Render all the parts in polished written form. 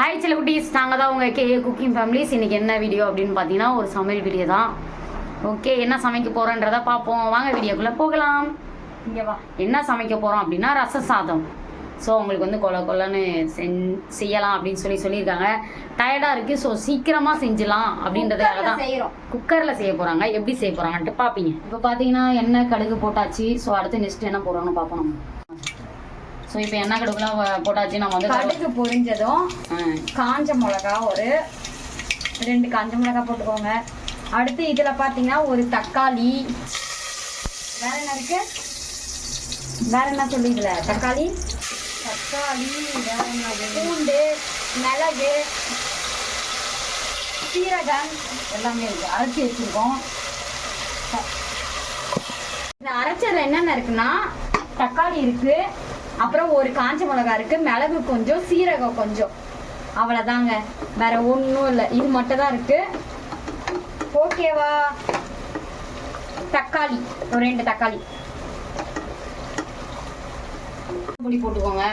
Hi செல்லகுட்டீஸ், நாங்கள் தான் உங்கள் குக்கிங் ஃபேமிலிஸ். இன்றைக்கி என்ன வீடியோ அப்படின்னு பார்த்தீங்கன்னா ஒரு சமையல் வீடியோ தான். ஓகே, என்ன சமைக்க போகிறோன்றதை பார்ப்போம். வாங்க வீடியோக்குள்ளே போகலாம். இங்கே வா. என்ன சமைக்க போகிறோம் அப்படின்னா ரச சாதம். ஸோ உங்களுக்கு வந்து கொல்லன்னு செய்யலாம் அப்படின்னு சொல்லியிருக்காங்க. டயர்டாக இருக்குது, ஸோ சீக்கிரமாக செஞ்சிடலாம் அப்படின்றதுக்காக தான் குக்கரில் செய்ய போகிறாங்க. எப்படி செய்ய போகிறாங்கன்ட்டு பார்ப்பீங்க. இப்போ பார்த்தீங்கன்னா எண்ணெய் கடுகு போட்டாச்சு. ஸோ அடுத்து நெக்ஸ்ட் என்ன போடுறோம்னு பார்ப்போம் நம்ம. ஸோ இப்போ எண்ணெய் கடுகுலாம் போட்டாச்சு. நம்ம வந்து கடுகு பொரிஞ்சதும் காஞ்ச மிளகா ஒரு 2 காஞ்ச மிளகா போட்டுக்கோங்க. அடுத்து இதில் பார்த்தீங்கன்னா ஒரு தக்காளி, வேற என்ன இருக்கு, வேற என்ன சொல்லி இதில் தக்காளி வேற என்ன, பூண்டு, மிளகு, சீரகம் எல்லாமே இருக்கு. அரைச்சி வச்சுருக்கோம். இந்த அரைச்சதில் என்னென்ன இருக்குன்னா தக்காளி இருக்கு, அப்புறம் ஒரு காஞ்ச மிளகா இருக்கு, மிளகு கொஞ்சம், சீரகம் கொஞ்சம், அவ்வளோதாங்க. வேற ஒன்றும் இல்லை, இது மட்டும் தான் இருக்கு. ஓகேவா? தக்காளி ஒரு 2 தக்காளி பொடி போட்டுக்கோங்க.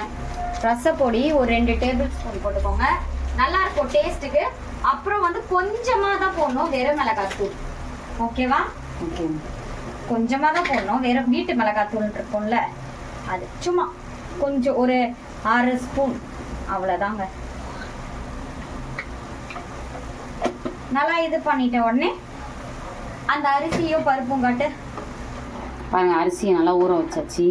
ரசப்பொடி ஒரு 2 டேபிள் ஸ்பூன் போட்டுக்கோங்க. நல்லா இருக்கும் டேஸ்ட்டுக்கு. அப்புறம் வந்து கொஞ்சமாக தான் போடணும், வெறும் மிளகாத்தூள். ஓகேவா? ஓகே, கொஞ்சமாக தான் போடணும். வெறும் வீட்டு மிளகாத்தூள் இருக்கும்ல, அது சும்மா கொஞ்சம் ஒரு 6 ஸ்பூன், அவ்வளோதாங்க. நல்லா இது பண்ணிட்ட உடனே அந்த அரிசியும் பருப்பும் காட்டு பாருங்க. அரிசியை நல்லா ஊற வச்சாச்சு.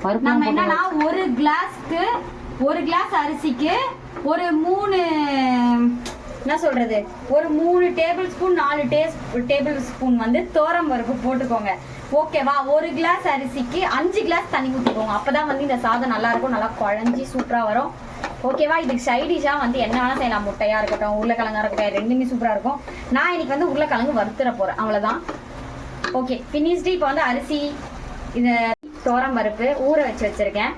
பருப்பு நம்ம என்னன்னா ஒரு கிளாஸ் அரிசிக்கு ஒரு 3 என்ன சொல்றது, ஒரு 3 டேபிள் ஸ்பூன் 4 டேபிள் ஸ்பூன் வந்து தோரம் பருப்பு போட்டுக்கோங்க. ஓகேவா? ஒரு கிளாஸ் அரிசிக்கு 5 கிளாஸ் தண்ணி ஊற்றிக்கோங்க. அப்பதான் வந்து இந்த சாதம் நல்லா இருக்கும், நல்லா குழஞ்சி சூப்பராக வரும். ஓகேவா? இதுக்கு சைடிஷாக வந்து என்ன வேணால் செய்யலாம். முட்டையாக இருக்கட்டும், உருளைக்கிழங்கா இருக்கட்டும், ரெண்டுமே சூப்பராக இருக்கும். நான் இன்னைக்கு வந்து உருளைக்கிழங்கு வறுத்துற போகிறேன், அவ்வளோதான். Okay, finished. இப்போ வந்து அரிசி, இந்த தோரம் பருப்பு ஊற வச்சிருக்கேன்.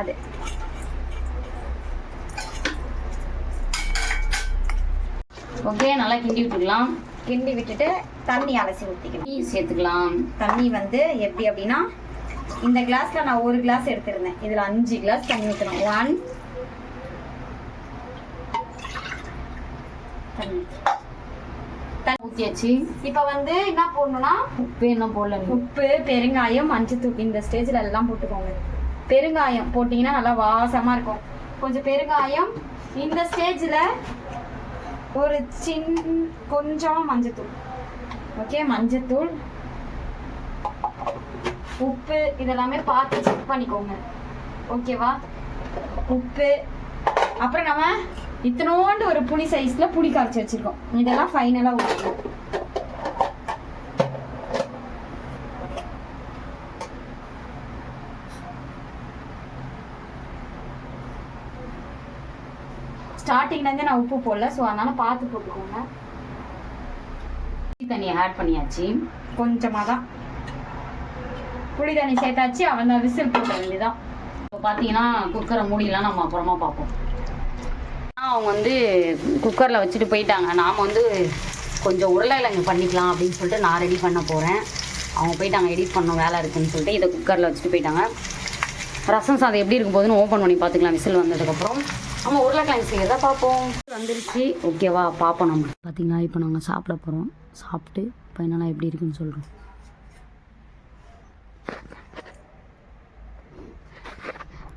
அது ஓகே, நல்லா கிண்டி விட்டுக்கலாம். கிண்டி விட்டுட்டு தண்ணி அலசி ஊற்றிக்கலாம், சேர்த்துக்கலாம். தண்ணி வந்து எப்படி அப்படின்னா, இந்த கிளாஸ்ல நான் ஒரு கிளாஸ் எடுத்திருந்தேன், இதுல 5 கிளாஸ் தண்ணி ஊற்றணும். 1 ஊற்றியாச்சு. இப்போ வந்து என்ன போடணும்னா, உப்பு என்ன போடல, உப்பு, பெருங்காயம், மஞ்சத்தூள் இந்த ஸ்டேஜில் எல்லாம் போட்டுக்கோங்க. பெருங்காயம் போட்டிங்கன்னா நல்லா வாசமாக இருக்கும். கொஞ்சம் பெருங்காயம். இந்த ஸ்டேஜில் ஒரு கொஞ்சம் மஞ்சத்தூள். ஓகே, மஞ்சத்தூள், உப்பு இதெல்லாமே பார்த்து செக் பண்ணிக்கோங்க. ஓகேவா? உப்பு. அப்புறம் நம்ம இத்தனோண்டு ஒரு புளி சைஸ்ல புளி கரைச்சி வச்சிருக்கோம். இதெல்லாம் ஃபைனலா ஊற்றணும். ஸ்டார்டிங்ல இருந்து நான் உப்பு போடல, ஸோ அதனால பார்த்து போட்டுக்கோங்க. தண்ணியை ஆட் பண்ணியாச்சு. கொஞ்சமாக தான் புளி தண்ணி சேர்த்தாச்சு. அவன் விசில் போட்ட வேண்டியதான். இப்போ பார்த்தீங்கன்னா குக்கரை மூடிலாம் நம்ம அப்புறமா பார்ப்போம். அவங்க வந்து குக்கரில் வச்சுட்டு போயிட்டாங்க. நாம் வந்து கொஞ்சம் உருளைக்கிழங்கு பண்ணிக்கலாம் அப்படின்னு சொல்லிட்டு நான் ரெடி பண்ண போகிறேன். அவங்க போயிட்டாங்க, எடிட் பண்ண வேலை இருக்குன்னு சொல்லிட்டு இதை குக்கரில் வச்சுட்டு போயிட்டாங்க. ரசம் சாதம் எப்படி இருக்கும் போதுன்னு ஓப்பன் பண்ணி பார்த்துக்கலாம். விசில் வந்ததுக்கப்புறம் நம்ம உருளைக்கிழங்கு செய்யறதா பார்ப்போம். வந்துருச்சு. ஓகேவா? பார்ப்போம். நம்ம பார்த்தீங்கன்னா இப்போ நாங்கள் சாப்பிட போகிறோம். சாப்பிட்டு ஃபைனலாக எப்படி இருக்குன்னு சொல்கிறோம்.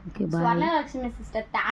ஓகே, பாய். ஸ்வர்ணலட்சுமி சிஸ்டர்.